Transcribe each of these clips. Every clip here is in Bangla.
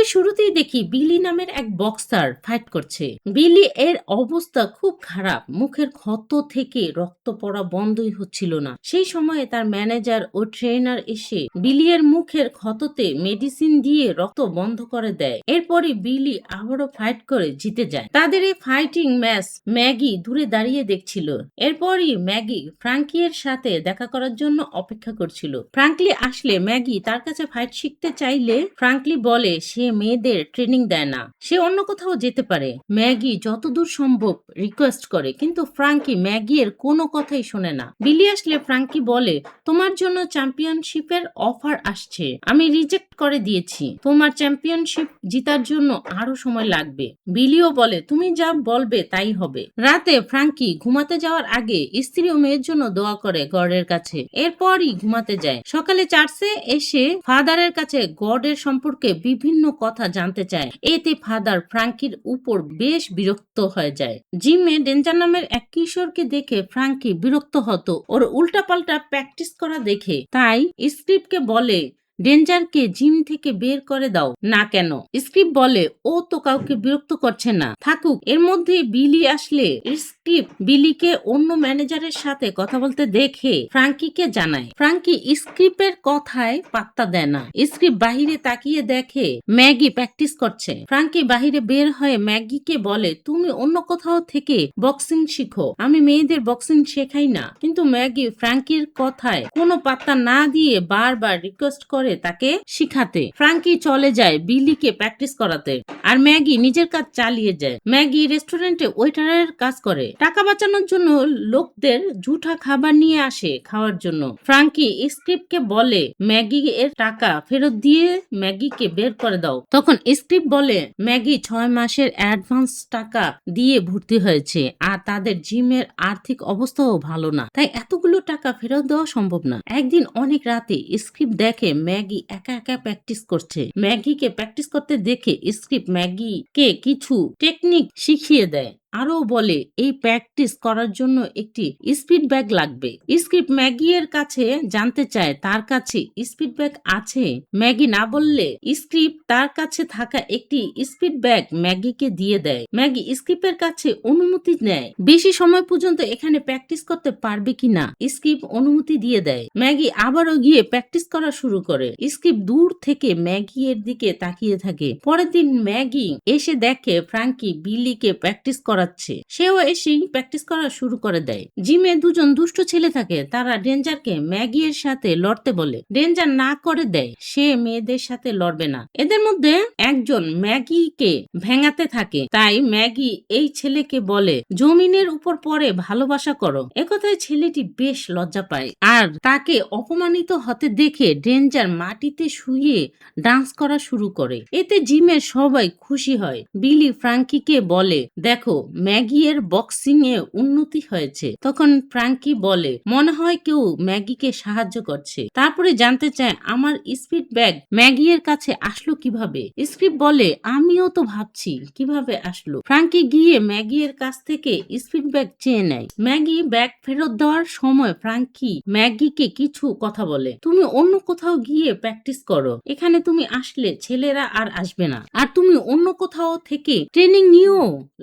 পর্বের শুরুতেই দেখি বিলি নামের এক বক্সার ফাইট করছে। বিলি এর অবস্থা খুব খারাপ, মুখের ক্ষত থেকে রক্ত পড়া বন্ধই হচ্ছিল না। সেই সময়ে তার ম্যানেজার ও ট্রেনার এসে বিলি এর মুখের ক্ষততে মেডিসিন দিয়ে রক্ত বন্ধ করে দেয়। এরপরই বিলি আবারও ফাইট করে জিতে যায়। তাদের এই ফাইটিং ম্যাচ ম্যাগি দূরে দাঁড়িয়ে দেখছিল। এরপরই ম্যাগি ফ্রাঙ্কি এর সাথে দেখা করার জন্য অপেক্ষা করছিল। ফ্রাঙ্কলি আসলে ম্যাগি তার কাছে ফাইট শিখতে চাইলে ফ্রাঙ্কলি বলে সে মেয়েদের ট্রেনিং দেয় না, সে অন্য কোথাও যেতে পারে। ম্যাগি যতদূর সম্ভব রিকোয়েস্ট করে, কিন্তু ফ্রাঙ্কি ম্যাগি এর কোনো কথাই শোনে না। বিলি আসলে ফ্রাঙ্কি বলে তোমার জন্য চ্যাম্পিয়নশিপের অফার আসছে, আমি রিজেক্ট করে দিয়েছি, তোমার চ্যাম্পিয়নশিপ জিতার জন্য আরো সময় লাগবে। বিলিও বলে তুমি যা বলবে তাই হবে। রাতে ফ্রাঙ্কি ঘুমাতে যাওয়ার আগে স্ত্রী ও মেয়ের জন্য দোয়া করে গডের কাছে, এরপরই ঘুমাতে যায়। সকালে চার্চে এসে ফাদারের কাছে গডের সম্পর্কে বিভিন্ন কথা জানতে চায়। এতে ফাদার ফ্রাঙ্কির উপর বেশ বিরক্ত হয়ে যায়। জিমে ডেঞ্জার নামের এক কিশোরকে দেখে ফ্রাঙ্কি বিরক্ত হতো ওর উল্টাপাল্টা প্র্যাকটিস করা দেখে, তাই স্ক্রিপ্টকে বলে ডেঞ্জারকে জিম থেকে বের করে দাও। না কেন? স্ক্রিপ্ট বলে ও তো কাউকে বিরক্ত করছে না, থাকুক। এর মধ্যে বিলি আসলে স্ক্রিপ্ট বিলিকে অন্য ম্যানেজারের সাথে কথা বলতে দেখে ফ্রাঙ্কিকে জানায়। ফ্রাঙ্কি স্ক্রিপ্টের কথায় পাত্তা দেয় না। স্ক্রিপ্ট বাহিরে তাকিয়ে দেখে ম্যাগি প্র্যাকটিস করছে। ফ্রাঙ্কি বাহিরে বের হয়ে ম্যাগিকে বলে তুমি অন্য কোথাও থেকে বক্সিং শিখো, আমি মেয়েদের বক্সিং শেখাই না। কিন্তু ম্যাগি ফ্রাঙ্কির কথায় কোনো পাত্তা না দিয়ে বারবার রিকোয়েস্ট করে তাকে শিখাতে। ফ্রাঙ্কি চলে যায় বিলিকে প্র্যাকটিস করাতে, আর ম্যাগি নিজের কাজ চালিয়ে যায়। ম্যাগি রেস্টুরেন্টে ওয়েটারের কাজ করে, টাকা বাঁচানোর জন্য লোকদের ঝুঠা খাবার নিয়ে আসে খাওয়ার জন্য। ফ্রাঙ্কি স্ক্রিপ্টকে বলে ম্যাগি এর টাকা ফেরত দিয়ে ম্যাগিকে বের করে দাও। তখন স্ক্রিপ্ট বলে ম্যাগি 6 মাসের অ্যাডভান্স টাকা দিয়ে ভর্তি হয়েছে, আর তাদের জিমের আর্থিক অবস্থাও ভালো না, তাই এতগুলো টাকা ফেরত দেওয়া সম্ভব না। একদিন অনেক রাতে স্ক্রিপ্ট দেখে ম্যাগি একা একা প্র্যাকটিস করছে। ম্যাগিকে প্র্যাকটিস করতে দেখে স্ক্রিপ্ট ম্যাগিকে কিছু টেকনিক শিখিয়ে দেয়, আরও বলে এই প্র্যাকটিস করার জন্য একটি স্পিড ব্যাগ লাগবে। স্ক্রিপ্ট ম্যাগি এর কাছে জানতে চায় তার কাছে স্পিড ব্যাগ আছে। ম্যাগি না বললে স্ক্রিপ্ট তার কাছে থাকা একটি স্পিড ব্যাগ ম্যাগিকে দিয়ে দেয়। ম্যাগি স্ক্রিপ্টের কাছে অনুমতি নেয় বেশি সময় পর্যন্ত এখানে প্র্যাকটিস করতে পারবে কিনা। স্ক্রিপ্ট অনুমতি দিয়ে দেয়। ম্যাগি আবারও গিয়ে প্র্যাকটিস করা শুরু করে। স্ক্রিপ্ট দূর থেকে ম্যাগি এর দিকে তাকিয়ে থাকে। পরের দিন ম্যাগি এসে দেখে ফ্রাঙ্কি বিলিকে প্র্যাকটিস করাচ্ছে, সেও এসেই প্র্যাকটিস করা শুরু করে দেয়। জিমে দুজন দুষ্ট ছেলে থাকে, তারা ডেঞ্জারকে ম্যাগি এর সাথে লড়তে বলে। ডেঞ্জার না করে দেয়, সে মেয়েদের সাথে লড়বে না। এদের মধ্যে একজন ম্যাগিকে ভেঙাতে থাকে, তাই ম্যাগি এই ছেলেকে বলে জমিনের উপর পরে ভালোবাসা করো। একথায় ছেলেটি বেশ লজ্জা পায়, আর তাকে অপমানিত হতে দেখে ডেঞ্জার মাটিতে শুয়ে ডান্স করা শুরু করে। এতে জিমের সবাই খুশি হয়। বিলি ফ্রাঙ্কিকে বলে দেখো ম্যাগি এর বক্সিং এ উন্নতি হয়েছে। তখন ফ্রাঙ্কি বলে মনে হয় কেউ ম্যাগিকে সাহায্য করছে। তারপরে জানতে চায় আমার স্পিড ব্যাগ ম্যাগি এর কাছে আসলো কিভাবে। স্ক্রিপ্ট বলে আমিও তো ভাবছি কিভাবে আসলো। ফ্রাঙ্কি গিয়ে ম্যাগি এর কাছ থেকে স্পিড ব্যাগ চেয়ে নেয়। ম্যাগি ব্যাগ ফেরত দেওয়ার সময় ফ্রাঙ্কি ম্যাগিকে কিছু কথা বলে, তুমি অন্য কোথাও গিয়ে প্র্যাকটিস করো, এখানে তুমি আসলে ছেলেরা আর আসবে না, আর তুমি অন্য কোথাও থেকে ট্রেনিং নিও,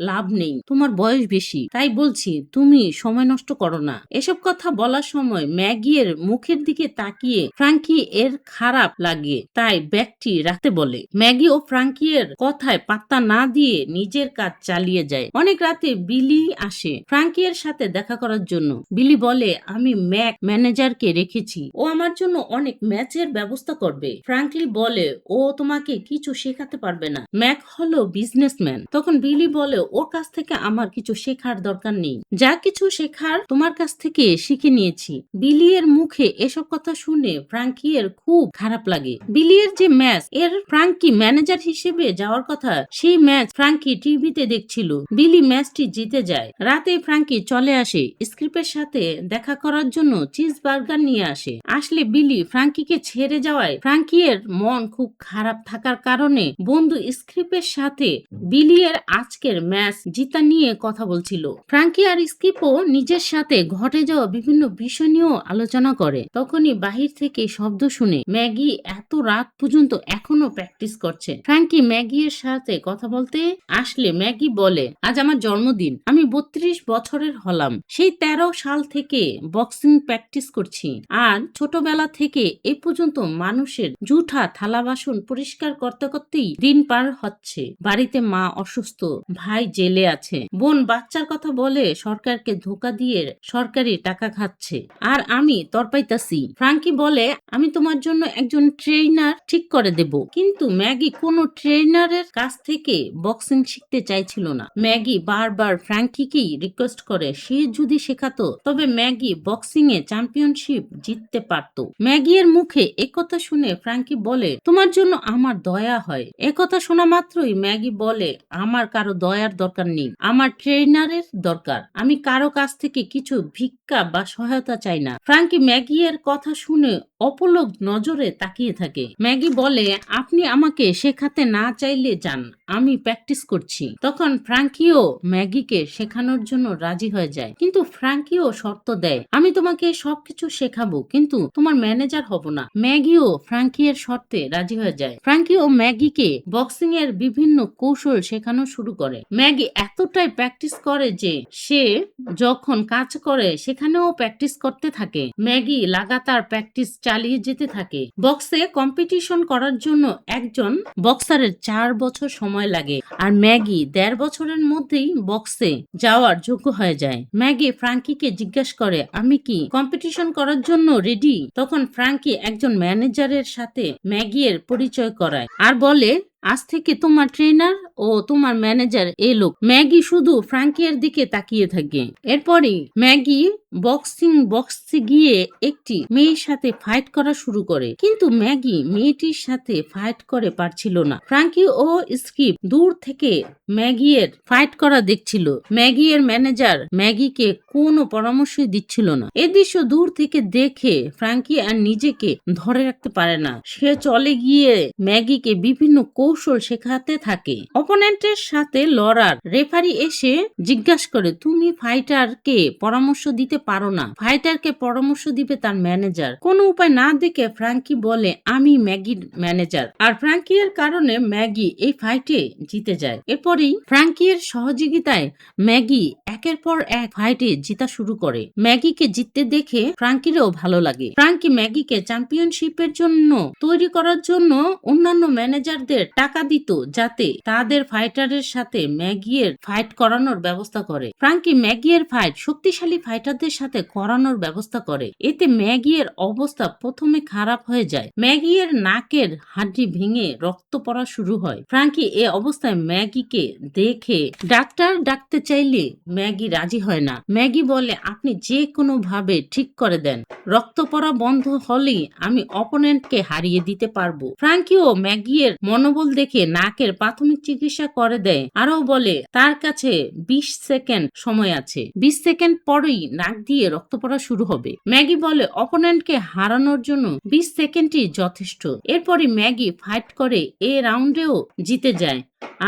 লাভ নেই, তোমার বয়স বেশি, তাই বলছি তুমি সময় নষ্ট করো না। এসব কথা বলার সময় ম্যাগি এর মুখের দিকে তাকিয়ে ফ্রাঙ্কি এর খারাপ লাগে, তাই ব্যাগটি রাখতে বলে। ম্যাগি ও ফ্রাঙ্কি এর কথায় পাত্তা না দিয়ে নিজের কাজ চালিয়ে যায়। অনেক রাতে বিলি আসে ফ্রাঙ্কি এর সাথে দেখা করার জন্য। বিলি বলে আমি ম্যানেজারকে রেখেছি, ও আমার জন্য অনেক ম্যাচের ব্যবস্থা করবে। ফ্রাঙ্কলি বলে ও তোমাকে কিছু শেখাতে পারবে না, ম্যাক হলো বিজনেসম্যান। তখন বিলি বলে ওর কাছ থেকে আমার কিছু শেখার দরকার নেই, যা কিছু শেখার তোমার কাছ থেকে শিখে নিয়েছি। বিলি এর মুখে এসব কথা শুনে ফ্রাঙ্কি এর খুব খারাপ লাগে। বিলি এর যে ম্যাচ এর ফ্রাঙ্কি ম্যানেজার হিসেবে যাওয়ার কথা, সেই ম্যাচ ফ্রাঙ্কি টিভিতে দেখছিল। বিলি ম্যাচটি জিতে যায়। রাতে ফ্রাঙ্কি চলে আসে স্ক্রিপ্টের সাথে দেখা করার জন্য চিজ বার্গার নিয়ে আসলে বিলি ফ্রাঙ্কিকে ছেড়ে যাওয়ায় ফ্রাঙ্কি এর মন খুব খারাপ থাকার কারণে বন্ধু স্ক্রিপ্টের সাথে বিলি এর আজকের ম্যাচ জিতে প্রতিযোগিতা নিয়ে কথা বলছিল। ফ্রাঙ্কি আর স্কিপও নিজের সাথে ঘটে যাওয়া বিভিন্ন বিষয় নিয়েও আলোচনা করে। তখনই বাহির থেকে শব্দ শুনে ম্যাগি এত রাত পর্যন্ত এখনো প্র্যাকটিস করছে। ফ্রাঙ্কি ম্যাগি এর সাথে কথা বলতে আসলে ম্যাগি বলে, আজ আমার জন্মদিন, আমি 32 বছরের হলাম। সেই 13 সাল থেকে বক্সিং প্র্যাকটিস করছি, আর ছোটবেলা থেকে এ পর্যন্ত মানুষের জুঠা থালা বাসন পরিষ্কার করতে করতেই দিন পার হচ্ছে। বাড়িতে মা অসুস্থ, ভাই জেলে আছে, বোন বাচ্চার কথা বলে সরকারকে ধোকা দিয়ে সরকারি টাকা খাচ্ছে, আর আমি তরপাইতাছি। ফ্রাঙ্কি বলে, আমি তোমার জন্য একজন ট্রেনার ঠিক করে দেব। কিন্তু ম্যাগি কোনো ট্রেনারের কাছ থেকে বক্সিং শিখতে চাইছিল না। ম্যাগি বারবার ফ্রাঙ্কিকেই রিকোয়েস্ট করে সে যদি শেখাতো তবে ম্যাগি বক্সিং এ চ্যাম্পিয়নশিপ জিততে পারত। ম্যাগি এর মুখে একথা শুনে ফ্রাঙ্কি বলে, তোমার জন্য আমার দয়া হয়। একথা শোনা মাত্রই ম্যাগি বলে, আমার কারো দয়ার দরকার নেই, আমার ট্রেনারের দরকার। আমি কারো কাছ থেকে কিছু ভিক্ষা বা সহায়তা চাই না। ফ্রাঙ্কি ম্যাগি এর কথা শুনে অপলক নজরে তাকিয়ে থাকে। ম্যাগি বলে, আপনি আমাকে শেখাতে না চাইলে যান, আমি প্র্যাকটিস করছি। তখন ফ্রাঙ্কিও ম্যাগিকে শেখানোর জন্য রাজি হয়ে যায়, কিন্তু ফ্রাঙ্কিও শর্ত দেয়, আমি তোমাকে সবকিছু শেখাবো, কিন্তু তোমার ম্যানেজার হব না। ম্যাগিও ফ্রাঙ্কি এর শর্তে রাজি হয়ে যায়। ফ্রাঙ্কিও ম্যাগিকে বক্সিং এর বিভিন্ন কৌশল শেখানো শুরু করে। ম্যাগি এতটাই প্র্যাকটিস করে যে সে যখন কাজ করে সেখানেও প্র্যাকটিস করতে থাকে। ম্যাগি লাগাতার প্র্যাকটিস চালিয়ে যেতে থাকে। বক্সে কম্পিটিশন করার জন্য একজন বক্সারের 4 বছর সময় লাগে, আর ম্যাগি 1.5 বছরের মধ্যেই বক্সে যাওয়ার যোগ্য হয়ে যায়। ম্যাগি ফ্রাঙ্কিকে জিজ্ঞাসা করে, আমি কি কম্পিটিশন করার জন্য রেডি? তখন ফ্রাঙ্কি একজন ম্যানেজারের সাথে ম্যাগি এর পরিচয় করায় আর বলে, আজ থেকে তোমার ট্রেনার ও তোমার ম্যানেজার এই লোক। ম্যাগি শুধু ফ্রাঙ্কি এর দিকে তাকিয়ে থাকে। এরপরই ম্যাগি বক্সে গিয়ে একটি মেয়ের সাথে ফাইট করা শুরু করে, কিন্তু ম্যাগি মেয়েটির সাথে ফাইট করে পারছিল না। ফ্রাঙ্কি ও স্কিপ দূর থেকে ম্যাগি এর ফাইট করা দেখছিল। ম্যাগি এর ম্যানেজার ম্যাগিকে কোনো পরামর্শই দিচ্ছিল না। এ দৃশ্য দূর থেকে দেখে ফ্রাঙ্কি আর নিজেকে ধরে রাখতে পারে না। সে চলে গিয়ে ম্যাগিকে বিভিন্ন কৌশল শেখাতে থাকে। অপোনেন্টের সাথে লড়ার রেফারি এসে জিজ্ঞাসা করে, তুমি ফাইটারকে পরামর্শ দিতে পারো না? ফাইটারকে পরামর্শ দিবে তার ম্যানেজার। কোনো উপায় না দেখে ফ্রাঙ্কি বলে, আমি ম্যাগির ম্যানেজার। আর ফ্রাঙ্কি এর কারণে ম্যাগি এই ফাইটে জিতে যায়। এরপরেই ফ্রাঙ্কি এর সহযোগিতায় ম্যাগি একের পর এক ফাইটে জিতা শুরু করে। ম্যাগিকে জিততে দেখে ফ্রাঙ্কিরও ভালো লাগে। ফ্রাঙ্কি ম্যাগিকে চ্যাম্পিয়নশিপের জন্য তৈরি করার জন্য অন্যান্য ম্যানেজারদের টাকা দিত, যাতে তাদের ফাইটারের সাথে ম্যাগি এর ফাইট করানোর ব্যবস্থা করে। ফ্রাঙ্কি ম্যাগি এর ফাইট শক্তিশালী ফাইটারদের সাথে করানোর ব্যবস্থা করে। এতে ম্যাগি এর অবস্থা প্রথমে খারাপ হয়ে যায়। ম্যাগি এর নাকের হাড্ডি ভেঙে রক্ত পড়া শুরু হয়। ফ্রাঙ্কি এ অবস্থায় ম্যাগিকে দেখে ডাক্তার ডাকতে চাইলে ম্যাগি রাজি হয় না। ম্যাগি বলে, আপনি যে কোনো ভাবে ঠিক করে দেন, রক্ত পড়া বন্ধ হলেই আমি অপোনেন্টকে হারিয়ে দিতে পারবো। ফ্রাঙ্কিও ম্যাগি এর মনোবল দেখে নাকের প্রাথমিক চিকিৎসা করে দেয়, আরও বলে তার কাছে 20 সেকেন্ড সময় আছে, 20 সেকেন্ড পরেই নাক দিয়ে রক্ত পড়া শুরু হবে। ম্যাগি বলে, অপোনেন্টকে হারানোর জন্য 20 সেকেন্ডই যথেষ্ট। এরপরই ম্যাগি ফাইট করে এ রাউন্ডেও জিতে যায়,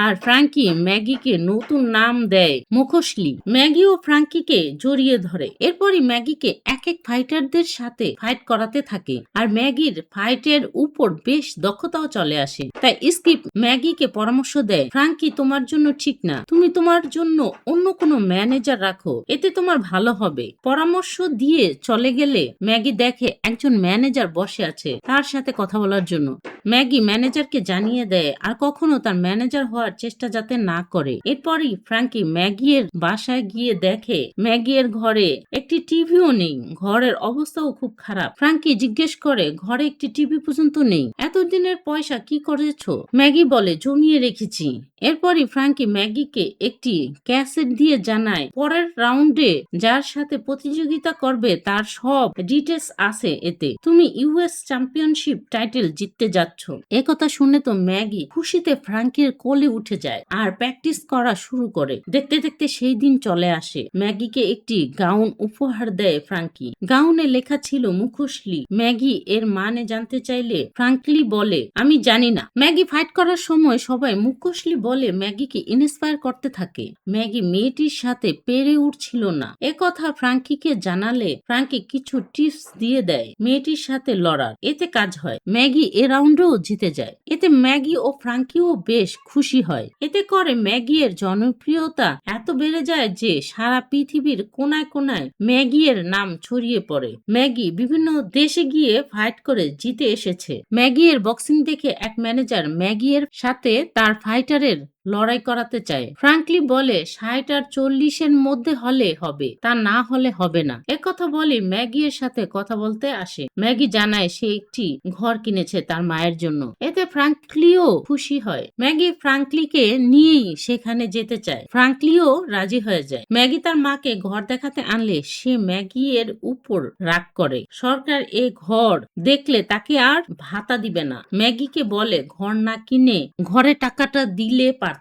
আর ফ্রাঙ্কি ম্যাগিকে নতুন নাম দেয় মুখোশলি। ম্যাগি ও ফ্রাঙ্কিকে জড়িয়ে ধরে। এরপরই ম্যাগিকে এক এক ফাইটারদের সাথে ফাইট করাতে থাকে, আর ম্যাগির ফাইটের উপর বেশ দক্ষতাও চলে আসে। তাই স্কিপ ম্যাগিকে পরামর্শ দেয়, ফ্রাঙ্কি তোমার জন্য ঠিক না, তুমি তোমার জন্য অন্য কোনো ম্যানেজার রাখো, এতে তোমার ভালো হবে। পরামর্শ দিয়ে চলে গেলে ম্যাগি দেখে একজন ম্যানেজার বসে আছে তার সাথে কথা বলার জন্য। ম্যাগি ম্যানেজারকে জানিয়ে দেয় আর কখনো তার ম্যানেজার হওয়ার চেষ্টা যাতে না করে। এরপরই ফ্রাঙ্কি ম্যাগি এর বাসায় গিয়ে দেখে ম্যাগি এর ঘরে একটি টিভিও নেই, ঘরের অবস্থাও খুব খারাপ। ফ্রাঙ্কি জিজ্ঞেস করে, ঘরে একটি টিভি পর্যন্ত নেই, এতদিনের পয়সা কি করেছো? ম্যাগি বলে, জমিয়ে রেখেছি। এরপরই ফ্রাঙ্কি ম্যাগিকে একটি ক্যাসেট দিয়ে জানায়, পরের রাউন্ডে যার সাথে প্রতিযোগিতা করবে তার সব ডিটেলস আছে এতে, তুমি ইউএস চ্যাম্পিয়নশিপ টাইটেল জিততে যাচ্ছ। একথা শুনে তো ম্যাগি খুশিতে ফ্রাঙ্কির কোলে উঠে যায় আর প্র্যাকটিস করা শুরু করে। দেখতে দেখতে সেই দিন চলে আসে। ম্যাগিকে একটি গাউন উপহার দেয় ফ্রাঙ্কি। গাউনে লেখা ছিল মুখোশলি। ম্যাগি এর মানে জানতে চাইলে ফ্রাঙ্কলি বলে, আমি জানি না। ম্যাগি ফাইট করার সময় সবাই মুখোশলি বলে বলে ম্যাগিকে ইন্সপায়ার করতে থাকে। ম্যাগি মেয়েটির সাথে পেরে উঠছিল না। একথা ফ্রাঙ্কিকে জানালে ফ্রাঙ্কি কিছু টিপস দিয়ে দেয় মেয়েটির সাথে লড়ার। এতে কাজ হয়। ম্যাগি এ রাউন্ডেও জিতে যায়। এতে ম্যাগি ও ফ্রাঙ্কিও বেশ খুশি হয়। এতে করে ম্যাগি এর জনপ্রিয়তা এত বেড়ে যায় যে সারা পৃথিবীর কোনায় কোনায় ম্যাগি এর নাম ছড়িয়ে পড়ে। ম্যাগি বিভিন্ন দেশে গিয়ে ফাইট করে জিতে এসেছে। ম্যাগি এর বক্সিং দেখে এক ম্যানেজার ম্যাগি এর সাথে তার ফাইটারের লড়াই করাতে চায়। ফ্রাঙ্কলি বলে 60 আর 40 এর মধ্যে হলে হবে, তা না হলে হবে না। একথা বলে ম্যাগি এর সাথে কথা বলতে আসে। ম্যাগি জানায় সে একটি ঘর কিনেছে তার মায়ের জন্য। এতে ফ্রাঙ্কলিও খুশি হয়। ম্যাগি ফ্রাঙ্কলিকে নিয়েই সেখানে যেতে চায়। ফ্রাঙ্কলিও রাজি হয়ে যায়। ম্যাগি তার মাকে ঘর দেখাতে আনলে সে ম্যাগি এর উপর রাগ করে। সরকার এ ঘর দেখলে তাকে আর ভাতা দিবে না। ম্যাগিকে বলে ঘর না কিনে ঘরে টাকাটা দিলে পারতে।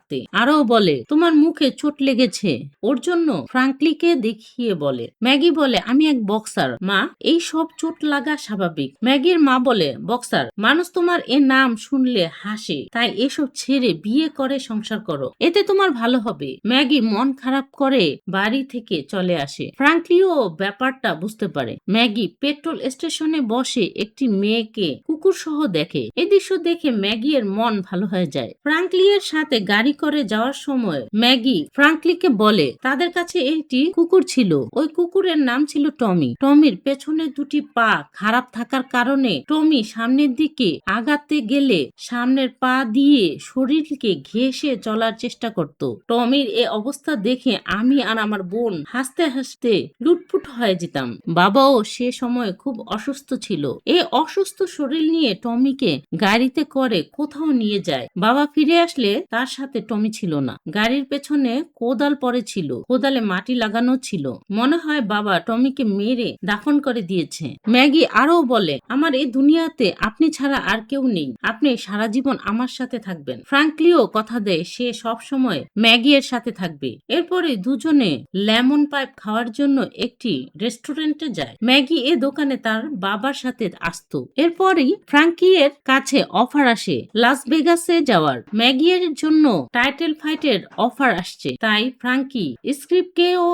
আরও বলে তোমার মুখে চোট লেগেছে, ওর জন্য ফ্রাঙ্কলিকে দেখিয়ে বলে। ম্যাগি বলে আমি এক বক্সার মা, এই সব চোট লাগা স্বাভাবিক। ম্যাগির মা বলে বক্সার মানুষ তোমার এ নাম শুনলে হাসে, তাই এসব ছেড়ে বিয়ে করে সংসার করো, এতে তোমার ভালো হবে। ম্যাগি মন খারাপ করে বাড়ি থেকে চলে আসে। ফ্রাঙ্কলিও ব্যাপারটা বুঝতে পারে। ম্যাগি পেট্রোল স্টেশনে বসে একটি মেয়েকে কুকুর সহ দেখে। এই দৃশ্য দেখে ম্যাগি এর মন ভালো হয়ে যায়। ফ্রাঙ্কলি এর সাথে গাড়ি করে যাওয়ার সময় ম্যাগি ফ্রাঙ্কলিকে বলে তাদের কাছে একটি কুকুর ছিল। ওই কুকুরের নাম ছিল টমি। টমির পেছনে দুটি পা খারাপ থাকার কারণে টমি সামনের দিকে আগাতে গেলে সামনের পা দিয়ে শরীরকে ঘেঁষে চলার চেষ্টা করত। টমির এ অবস্থা দেখে আমি আর আমার বোন হাসতে হাসতে লুটপুট হয়ে যেতাম। বাবাও সে সময় খুব অসুস্থ ছিল। এই অসুস্থ শরীর নিয়ে টমিকে গাড়িতে করে কোথাও নিয়ে যায়। বাবা ফিরে আসলে তার সাথে টমি ছিল না। গাড়ির পেছনে কোদাল পড়ে ছিল, কোদালে মাটি লাগানো ছিল। মনে হয় বাবা টমিকে মেরে দাফন করে দিয়েছে। ম্যাগি আরও বলে আমার এই দুনিয়াতে আপনি ছাড়া আর কেউ নেই, আপনি সারা জীবন আমার সাথে থাকবেন। ফ্রাঙ্কলিও কথা দেয় সে সব সময় ম্যাগি এর সাথে থাকবে। এরপরে দুজনে লেমন পাইপ খাওয়ার জন্য একটি রেস্টুরেন্টে যায়। ম্যাগি এ দোকানে তার বাবার সাথে আসতো। এরপরই ফ্রাঙ্কি এর কাছে অফার আসে লাস ভেগাসে যাওয়ার। ম্যাগি এর জন্য টাইটেল ফাইটের অফার আসছে, তাই ফ্রাঙ্কি স্ক্রিপ্টকেও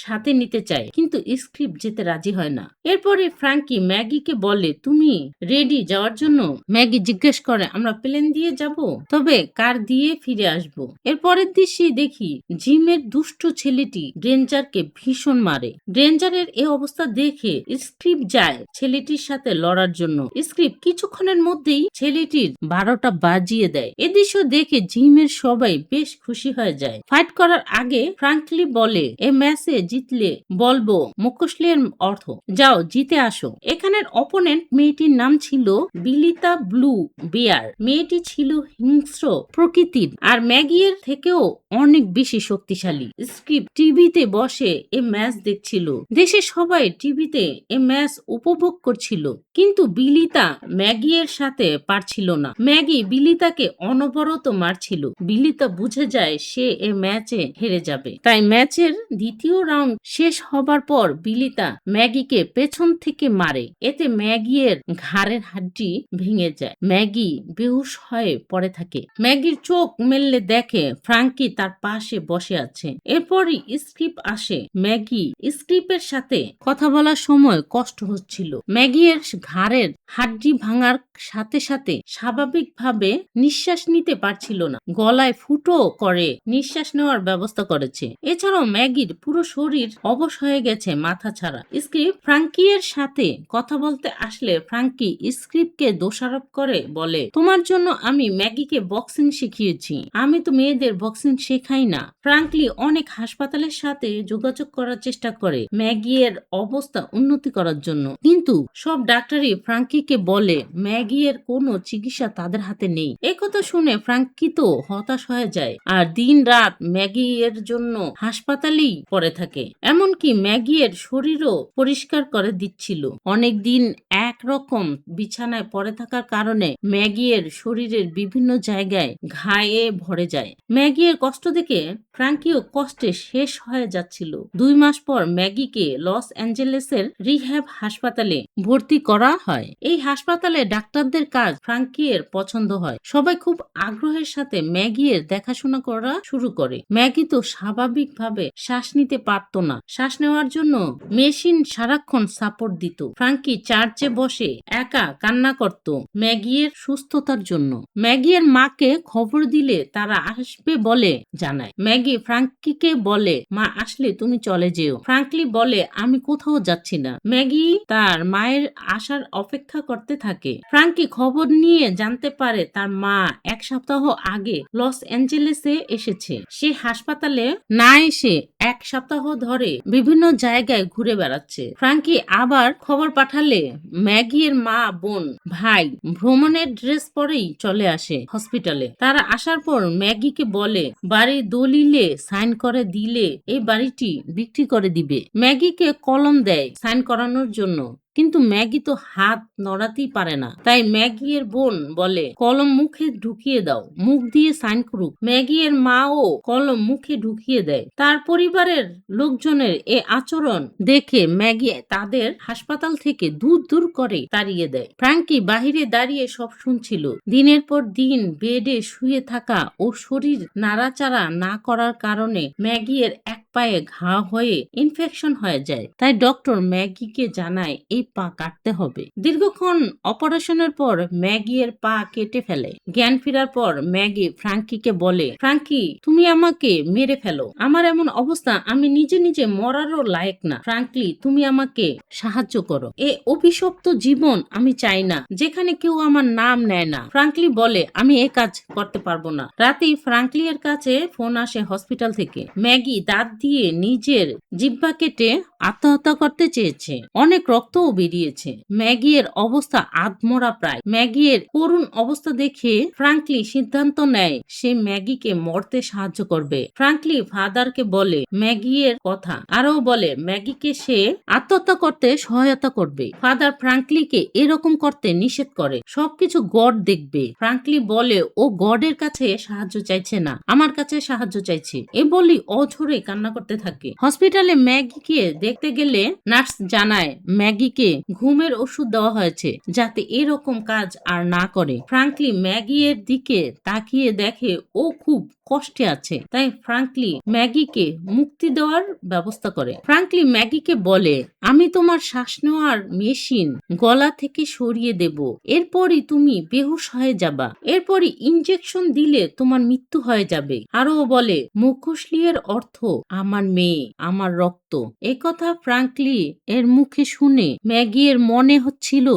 সাথে নিতে চায়, কিন্তু স্ক্রিপ্ট যেতে রাজি হয় না। এরপরে ফ্রাঙ্কি ম্যাগিকে বলে তুমি রেডি যাওয়ার জন্য? ম্যাগি জিজ্ঞেস করে আমরা প্লেন দিয়ে যাব, তবে কার দিয়ে ফিরে আসব। এরপরের দৃশ্যে দেখি জিমের দুষ্ট ছেলেটি ড্রেঞ্জারকে ভীষণ মারে। ড্রেঞ্জারের এই অবস্থা দেখে স্ক্রিপ্ট যায় ছেলেটির সাথে লড়ার জন্য। স্ক্রিপ্ট কিছুক্ষণের মধ্যেই ছেলেটির 12টা বাজিয়ে দেয়। এ দৃশ্য দেখে জিমের সবাই বেশ খুশি হয়ে যায়। ফাইট করার আগে ফ্রাঙ্কলি বলে এ ম্যাচে জিতলে বলবো মুখোশলের অর্থ, যাও জিতে আসো। এখানের অপোনেন্ট মেয়েটির নাম ছিল বিলিতা ব্লু বেয়ার। মেয়েটি ছিল হিংস্র প্রকৃতির আর ম্যাগিয়ের থেকেও অনেক বেশি শক্তিশালী। স্ক্রিপ্ট টিভিতে বসে এ ম্যাচ দেখছিল। দেশের সবাই টিভিতে এ ম্যাচ উপভোগ করছিল, কিন্তু বিলিতা ম্যাগিয়ের সাথে পারছিল না। ম্যাগি বিলিতাকে অনবরত মারছিল। বিলিতা বুঝে যায় সে এ ম্যাচে হেরে যাবে, তাই ম্যাচের দ্বিতীয় রাউন্ড শেষ হবার পর বিলিতা ম্যাগিকে পেছন থেকে মারে। এতে ম্যাগিয়ের ঘাড়ের হাড্ডি ভেঙে যায়। ম্যাগি বেহুশ হয়ে পড়ে থাকে। ম্যাগির চোখ মেললে দেখে ফ্রাঙ্কি তার পাশে বসে আছে। এরপরই স্ক্রিপ্ট আসে। ম্যাগি স্ক্রিপ্টের সাথে কথা বলার সময় কষ্ট হচ্ছিল। ম্যাগির ঘাড়ের হাড্ডি ভাঙার সাথে সাথে স্বাভাবিকভাবে নিঃশ্বাস নিতে পারছিল না। গলায় ফুটো করে নিঃশ্বাস নেওয়ার ব্যবস্থা করেছে। এছাড়াও ম্যাগির পুরো শরীর অবশ হয়ে গেছে মাথা ছাড়া। স্ক্রিপ্ট ফ্রাঙ্কি এর সাথে কথা বলতে আসলে ফ্রাঙ্কি স্ক্রিপ্টকে দোষারোপ করে বলে তোমার জন্য আমি ম্যাগিকে বক্সিং শিখিয়েছি, আমি তো মেয়েদের বক্সিং শেখাই না। ফ্রাঙ্কলি অনেক হাসপাতালের সাথে যোগাযোগ করার চেষ্টা করে ম্যাগি এর অবস্থা উন্নতি করার জন্য, কিন্তু সব ডাক্তারই ফ্রাঙ্কিকে বলে ম্যাগি এর কোনো চিকিৎসা তাদের হাতে নেই। একথা শুনে ফ্রাঙ্কি তো হতাশ হয়ে যায় আর দিন রাত ম্যাগি এর জন্য হাসপাতালেই পড়ে থাকে। এমনকি ম্যাগি এর শরীরও পরিষ্কার করে দিচ্ছিল। অনেকদিন একরকম বিছানায় পড়ে থাকার কারণে ম্যাগি এর শরীরের বিভিন্ন জায়গায় ঘায়ে ভরে যায়। ম্যাগি এর কষ্ট দেখে ফ্রাঙ্কিও কষ্টে শেষ হয়ে যাচ্ছিল। 2 মাস পর ম্যাগিকে লস অ্যাঞ্জেলেসের রিহ্যাব হাসপাতালে ভর্তি করা হয়। এই হাসপাতালে ডাক্তারদের কাজ ফ্রাঙ্কি এর পছন্দ হয়। সবাই খুব আগ্রহের সাথে ম্যাগি ম্যাগির দেখাশোনা করা শুরু করে। ম্যাগি তো স্বাভাবিকভাবে শ্বাস নিতে পারত না। শ্বাস নেওয়ার জন্য মেশিন সারাক্ষণ সাপোর্ট দিত। ফ্রাঙ্কি চার্চে বসে একা কান্না করত ম্যাগির সুস্থতার জন্য। ম্যাগির মাকে খবর দিলে তারা আসবে বলে জানায়। ম্যাগি ফ্রাঙ্কিকে বলে, মা আসলে তুমি চলে যেও। ফ্রাঙ্কলি বলে, আমি কোথাও যাচ্ছি না। ম্যাগি তার মায়ের আসার অপেক্ষা করতে থাকে। ফ্রাঙ্কি খবর নিয়ে জানতে পারে তার মা 1 সপ্তাহ আগে লস অ্যাঞ্জেলেসে এসেছে। সে হাসপাতালে না এসে 1 সপ্তাহ ধরে বিভিন্ন জায়গায় ঘুরে বেড়াচ্ছে। ফ্রাঙ্কি আবার খবর পাঠালে ম্যাগির মা, বোন, ভাই ভ্রমণের ড্রেস পরেই চলে আসে হসপিটালে। তারা আসার পর ম্যাগিকে বলে বাড়ির দলিলে সাইন করে দিলে এই বাড়িটি বিক্রি করে দিবে। ম্যাগিকে কলম দেয় সাইন করানোর জন্য, কিন্তু ম্যাগি তো হাত নড়াতেই পারে না। তাই ম্যাগি এর বোন বলে কলম মুখে ঢুকিয়ে দাও, মুখ দিয়ে সাইন করুক। ম্যাগি এর মাও কলম মুখে ঢুকিয়ে দেয়। তার পরিবারের লোকজনের এ আচরণ দেখে ম্যাগি তাদের হাসপাতাল থেকে দূর দূর করে তাড়িয়ে দেয়। ফ্রাঙ্কি বাহিরে দাঁড়িয়ে সব শুনছিল। দিনের পর দিন বেডে শুয়ে থাকা ও শরীর নাড়াচাড়া না করার কারণে ম্যাগি এর এক পায়ে ঘা হয়ে ইনফেকশন হয়ে যায়। তাই ডক্টর ম্যাগিকে জানায় এই পা কাটতে হবে। দীর্ঘক্ষণ অপারেশনের পর ম্যাগি এর পা কেটে ফেলে। জ্ঞান ফেরার পর ম্যাগি ফ্রাঙ্কিকে বলে, ফ্রাঙ্কি তুমি আমাকে মেরে ফেলো, আমার এমন অবস্থা আমি নিজে নিজে মরারও লায়ক না। ফ্রাঙ্কলি তুমি আমাকে সাহায্য করো, এ অভিশপ্ত জীবন আমি চাই না যেখানে কেউ আমার নাম নেয় না। ফ্রাঙ্কলি বলে, আমি এ কাজ করতে পারবো না। রাতেই ফ্রাঙ্কলি এর কাছে ফোন আসে হসপিটাল থেকে। ম্যাগি দাঁত দিয়ে নিজের জিহ্বা কেটে আত্মহত্যা করতে চেয়েছে। অনেক রক্তও বেরিয়েছে। ম্যাগি এর অবস্থা আধমরা প্রায়। ম্যাগি এর করুণ অবস্থা দেখে ফ্রাঙ্কলি সিদ্ধান্ত নেয় সে ম্যাগিকে মরতে সাহায্য করবে। ফ্রাঙ্কলি ফাদারকে বলে ম্যাগি এর কথা, আরও বলে ম্যাগিকে সে আত্মহত্যা করতে সহায়তা করবে। ফাদার ফ্রাঙ্কলিকে এরকম করতে নিষেধ করে। সবকিছু গড দেখবে। ফ্রাঙ্কলি বলে ও গডের কাছে সাহায্য চাইছে না, আমার কাছে সাহায্য চাইছে। এ বলি অঝরে কান্না করতে থাকে। হসপিটালে ম্যাগিকে দেখতে গেলে নার্স জানায় ম্যাগিকে ঘুমের ওষুধ দেওয়া হয়েছে যাতে এরকম কাজ আর না করে। ফ্রাঙ্কলি ম্যাগি এর দিকে তাকিয়ে দেখে ও খুব কষ্টে আছে। তাই ফ্রাঙ্কলি ম্যাগিকে মুক্তি দেওয়ার ব্যবস্থা করে। ফ্রাঙ্কলি ম্যাগিকে বলে, আমি তোমার শ্বাস নেওয়ার মেশিন গলা থেকে সরিয়ে দেব, এরপরই তুমি বেহুশ হয়ে যাবা, এরপরই ইনজেকশন দিলে তোমার মৃত্যু হয়ে যাবে। আরও বলে মুখোশলি এর অর্থ আমার মেয়ে, আমার রক্ত। একথা ফ্রাঙ্কলি এর মুখে শুনে ম্যাগি এর মনে হচ্ছিল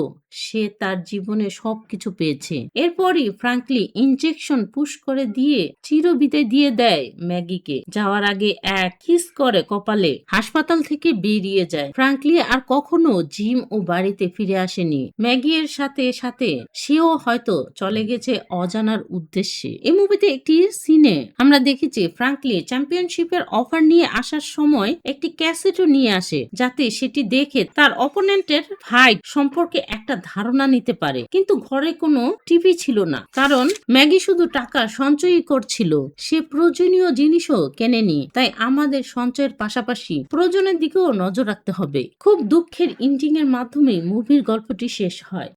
সে তার জীবনে সবকিছু পেয়েছে। এরপরই ফ্রাঙ্কলি ইনজেকশন পুশ করে দিয়ে চিরবিদায় দিয়ে দেয় ম্যাগিকে। যাওয়ার আগে এক কিস করে কপালে হাসপাতাল থেকে বেরিয়ে যায়। ফ্রাঙ্কলি আর কখনো জিম ও বাড়িতে ফিরে আসেনি। ম্যাগি এর সাথে সাথে সেও হয়তো চলে গেছে অজানার উদ্দেশ্যে। এই মুভিতে একটি সিনে আমরা দেখেছি ফ্রাঙ্কলি চ্যাম্পিয়নশিপের অফার নিয়ে আসার সময় একটি ক্যাসেটও নিয়ে আসে যাতে সেটি দেখে তার অপোনেন্টের ফাইট সম্পর্কে একটা ধারণা নিতে পারে। কিন্তু ঘরে কোনো টিভি ছিল না, কারণ ম্যাগি শুধু টাকা সঞ্চয় করছিল, সে প্রয়োজনীয় জিনিসও কেনেনি। তাই আমাদের সঞ্চয়ের পাশাপাশি প্রয়োজনের দিকেও নজর রাখতে হবে। খুব দুঃখের এন্ডিং এর মাধ্যমে মুভির গল্পটি শেষ হয়।